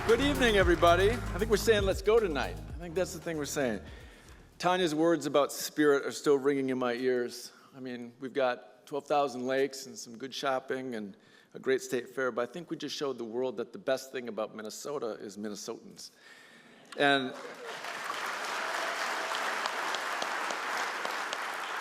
Good evening, everybody. I think we're saying let's go tonight. I think that's the thing we're saying. Tanya's words about spirit are still ringing in my ears. I mean, we've got 12,000 lakes and some good shopping and a great state fair, but I think we just showed the world that the best thing about Minnesota is Minnesotans. And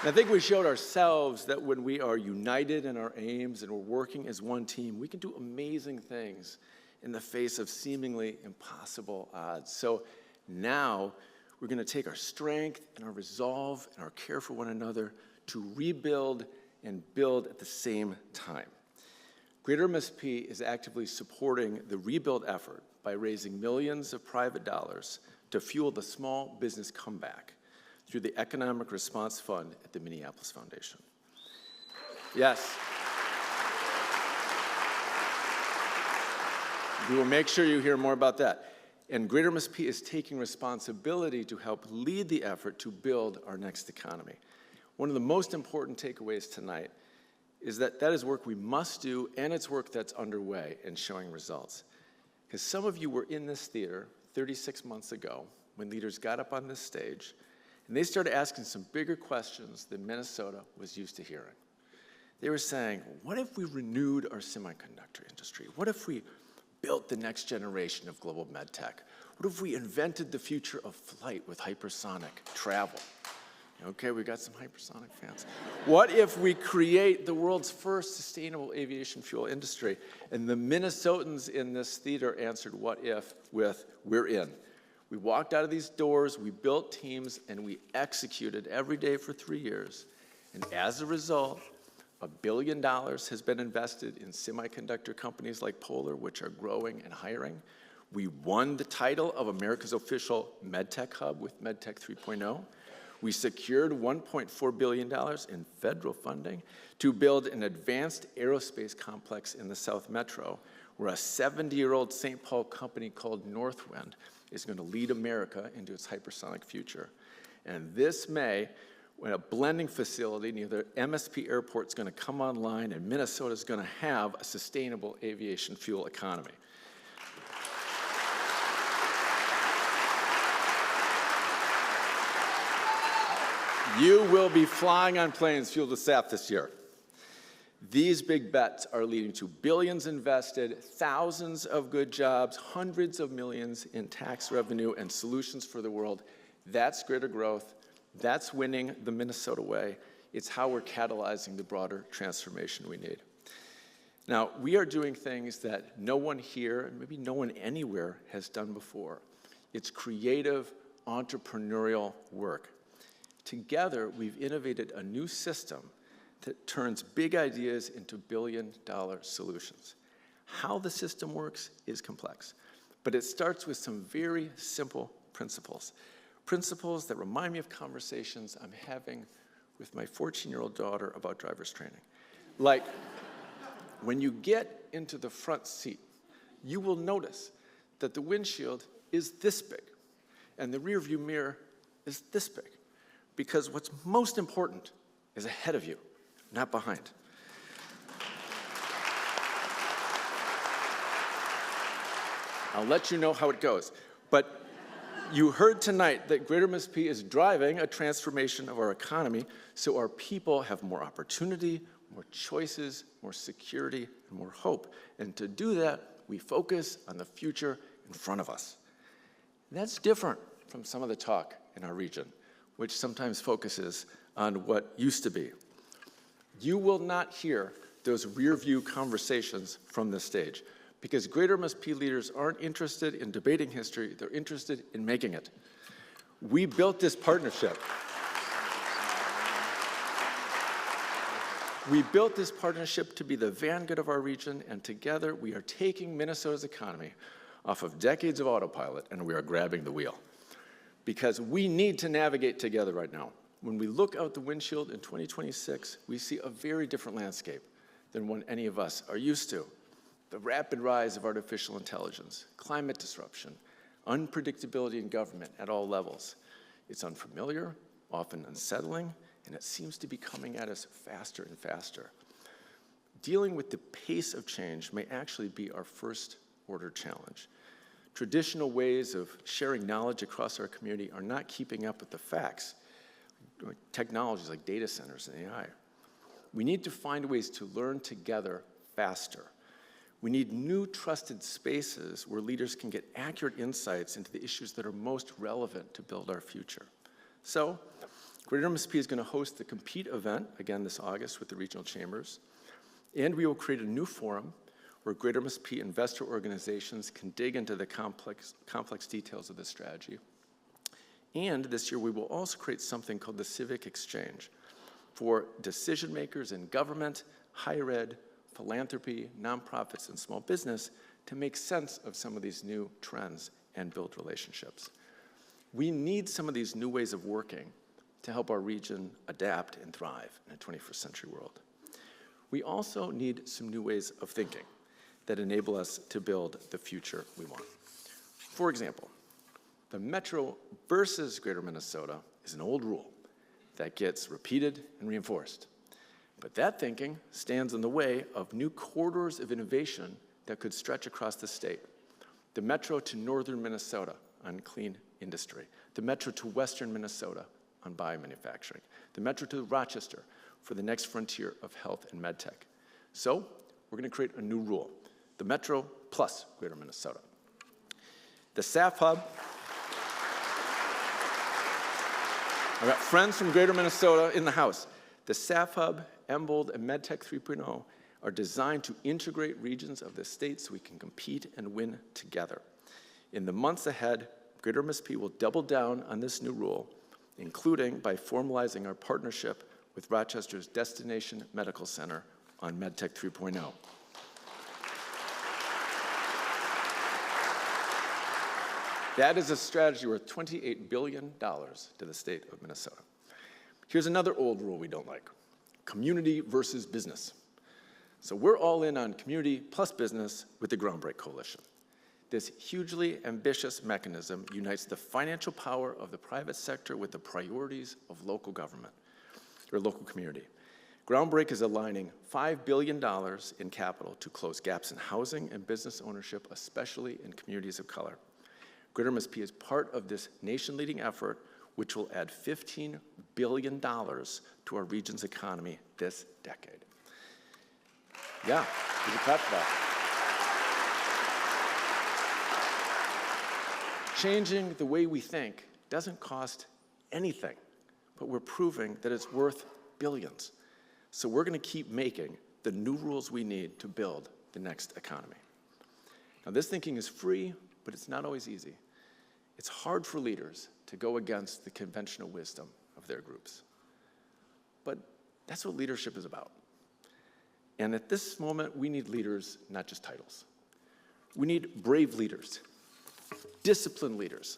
I think we showed ourselves that when we are united in our aims and we're working as one team, we can do amazing things in the face of seemingly impossible odds. So now we're going to take our strength and our resolve and our care for one another to rebuild and build at the same time. Greater MSP is actively supporting the rebuild effort by raising millions of private dollars to fuel the small business comeback through the Economic Response Fund at the Minneapolis Foundation. Yes. We will make sure you hear more about that. And Greater MSP is taking responsibility to help lead the effort to build our next economy. One of the most important takeaways tonight is that that is work we must do, and it's work that's underway and showing results. Because some of you were in this theater 36 months ago when leaders got up on this stage, and they started asking some bigger questions than Minnesota was used to hearing. They were saying, what if we renewed our semiconductor industry? What if we built the next generation of global med tech? What if we invented the future of flight with hypersonic travel? Okay, we got some hypersonic fans. What if we create the world's first sustainable aviation fuel industry? And the Minnesotans in this theater answered what if with, we're in. We walked out of these doors, we built teams, and we executed every day for 3 years. And as a result, $1 billion has been invested in semiconductor companies like Polar, which are growing and hiring. We won the title of America's official MedTech hub with MedTech 3.0. We secured $1.4 billion in federal funding to build an advanced aerospace complex in the South Metro, where a 70-year-old St. Paul company called Northwind is going to lead America into its hypersonic future. And this May, when a blending facility near the MSP airport is going to come online, and Minnesota is going to have a sustainable aviation fuel economy. You will be flying on planes fueled with SAF this year. These big bets are leading to billions invested, thousands of good jobs, hundreds of millions in tax revenue and solutions for the world. That's greater growth. That's winning the Minnesota way. It's how we're catalyzing the broader transformation we need. Now, we are doing things that no one here, and maybe no one anywhere, has done before. It's creative, entrepreneurial work. Together, we've innovated a new system that turns big ideas into billion-dollar solutions. How the system works is complex, but it starts with some very simple principles. Principles that remind me of conversations I'm having with my 14-year-old daughter about driver's training. Like, when you get into the front seat, you will notice that the windshield is this big, and the rearview mirror is this big, because what's most important is ahead of you, not behind. I'll let you know how it goes, but you heard tonight that Greater MSP is driving a transformation of our economy so our people have more opportunity, more choices, more security, and more hope. And to do that, we focus on the future in front of us. And that's different from some of the talk in our region, which sometimes focuses on what used to be. You will not hear those rear-view conversations from this stage, because Greater MSP leaders aren't interested in debating history, they're interested in making it. We built this partnership. We built this partnership to be the vanguard of our region, and together we are taking Minnesota's economy off of decades of autopilot, and we are grabbing the wheel. Because we need to navigate together right now. When we look out the windshield in 2026, we see a very different landscape than one any of us are used to. The rapid rise of artificial intelligence, climate disruption, unpredictability in government at all levels. It's unfamiliar, often unsettling, and it seems to be coming at us faster and faster. Dealing with the pace of change may actually be our first order challenge. Traditional ways of sharing knowledge across our community are not keeping up with the facts. Technologies like data centers and AI. We need to find ways to learn together faster. We need new trusted spaces where leaders can get accurate insights into the issues that are most relevant to build our future. So, Greater MSP is going to host the Compete event again this August with the regional chambers, and we will create a new forum where Greater MSP investor organizations can dig into the complex details of this strategy. And this year we will also create something called the Civic Exchange for decision makers in government, higher ed, philanthropy, nonprofits, and small business to make sense of some of these new trends and build relationships. We need some of these new ways of working to help our region adapt and thrive in a 21st century world. We also need some new ways of thinking that enable us to build the future we want. For example, the Metro versus Greater Minnesota is an old rule that gets repeated and reinforced. But that thinking stands in the way of new corridors of innovation that could stretch across the state. The Metro to northern Minnesota on clean industry. The Metro to western Minnesota on biomanufacturing. The Metro to Rochester for the next frontier of health and medtech. So we're going to create a new rule. The Metro plus Greater Minnesota. The SAF Hub. I've got friends from Greater Minnesota in the house. The SAF Hub, MBOLD, and MedTech 3.0 are designed to integrate regions of the state so we can compete and win together. In the months ahead, Greater MSP will double down on this new rule, including by formalizing our partnership with Rochester's Destination Medical Center on MedTech 3.0. That is a strategy worth $28 billion to the state of Minnesota. Here's another old rule we don't like: community versus business. So we're all in on community plus business with the Groundbreak Coalition. This hugely ambitious mechanism unites the financial power of the private sector with the priorities of local government, or local community. Groundbreak is aligning $5 billion in capital to close gaps in housing and business ownership, especially in communities of color. Greater MSP is part of this nation-leading effort, which will add $15 billion to our region's economy this decade. Yeah, give a clap for that. Changing the way we think doesn't cost anything, but we're proving that it's worth billions. So we're going to keep making the new rules we need to build the next economy. Now, this thinking is free, but it's not always easy. It's hard for leaders to go against the conventional wisdom of their groups. But that's what leadership is about. And at this moment, we need leaders, not just titles. We need brave leaders, disciplined leaders,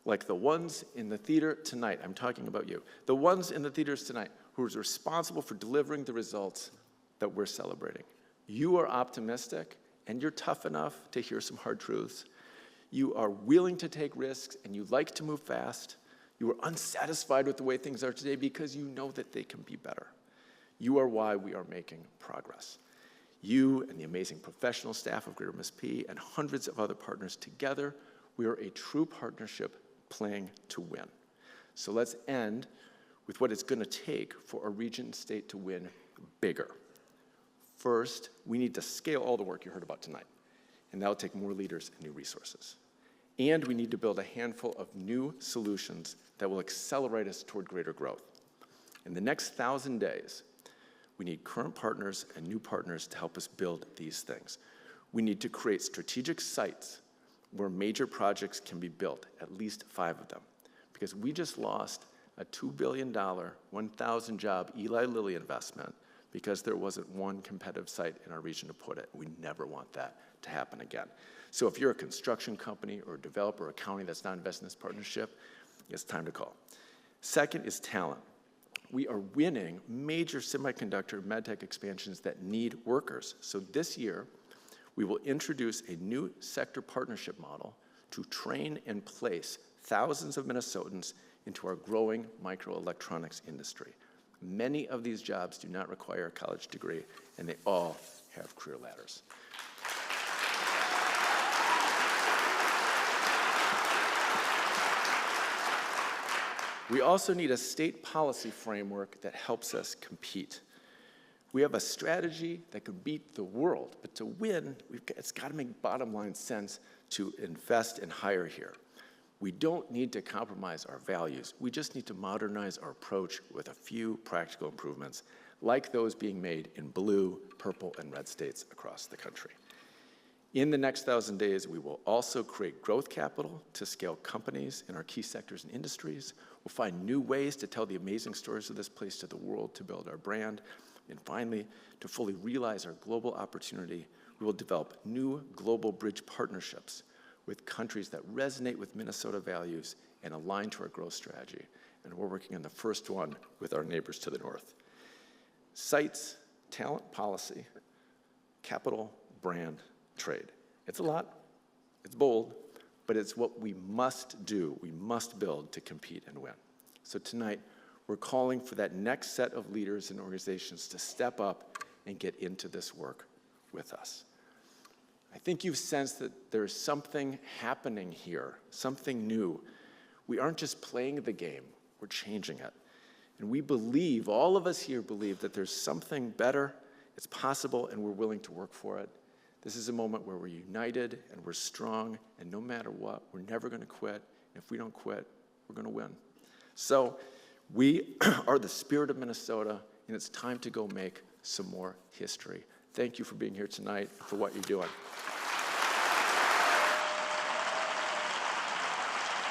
like the ones in the theater tonight. I'm talking about you. The ones in the theaters tonight who are responsible for delivering the results that we're celebrating. You are optimistic, and you're tough enough to hear some hard truths. You are willing to take risks, and you like to move fast. You are unsatisfied with the way things are today because you know that they can be better. You are why we are making progress. You and the amazing professional staff of Greater MSP and hundreds of other partners together, we are a true partnership playing to win. So let's end with what it's going to take for a region and state to win bigger. First, we need to scale all the work you heard about tonight, and that'll take more leaders and new resources. And we need to build a handful of new solutions that will accelerate us toward greater growth. In the next 1,000 days, we need current partners and new partners to help us build these things. We need to create strategic sites where major projects can be built, at least 5 of them, because we just lost a $2 billion, 1,000 job Eli Lilly investment because there wasn't one competitive site in our region to put it. We never want that to happen again. So if you're a construction company or a developer or a county that's not investing in this partnership, it's time to call. Second is talent. We are winning major semiconductor medtech expansions that need workers. So this year, we will introduce a new sector partnership model to train and place thousands of Minnesotans into our growing microelectronics industry. Many of these jobs do not require a college degree, and they all have career ladders. We also need a state policy framework that helps us compete. We have a strategy that could beat the world, but to win, it's got to make bottom line sense to invest and hire here. We don't need to compromise our values. We just need to modernize our approach with a few practical improvements, like those being made in blue, purple, and red states across the country. In the next 1,000 days, we will also create growth capital to scale companies in our key sectors and industries. We'll find new ways to tell the amazing stories of this place to the world to build our brand. And finally, to fully realize our global opportunity, we will develop new global bridge partnerships with countries that resonate with Minnesota values and align to our growth strategy. And we're working on the first one with our neighbors to the north. Sites, talent policy, capital, brand, trade. It's a lot, it's bold, but it's what we must do. We must build to compete and win. So tonight, we're calling for that next set of leaders and organizations to step up and get into this work with us. I think you've sensed that there's something happening here, something new. We aren't just playing the game, we're changing it. And we believe, all of us here believe, that there's something better, it's possible, and we're willing to work for it. This is a moment where we're united and we're strong, and no matter what, we're never going to quit. And if we don't quit, we're going to win. So we are the spirit of Minnesota, and it's time to go make some more history. Thank you for being here tonight, for what you're doing.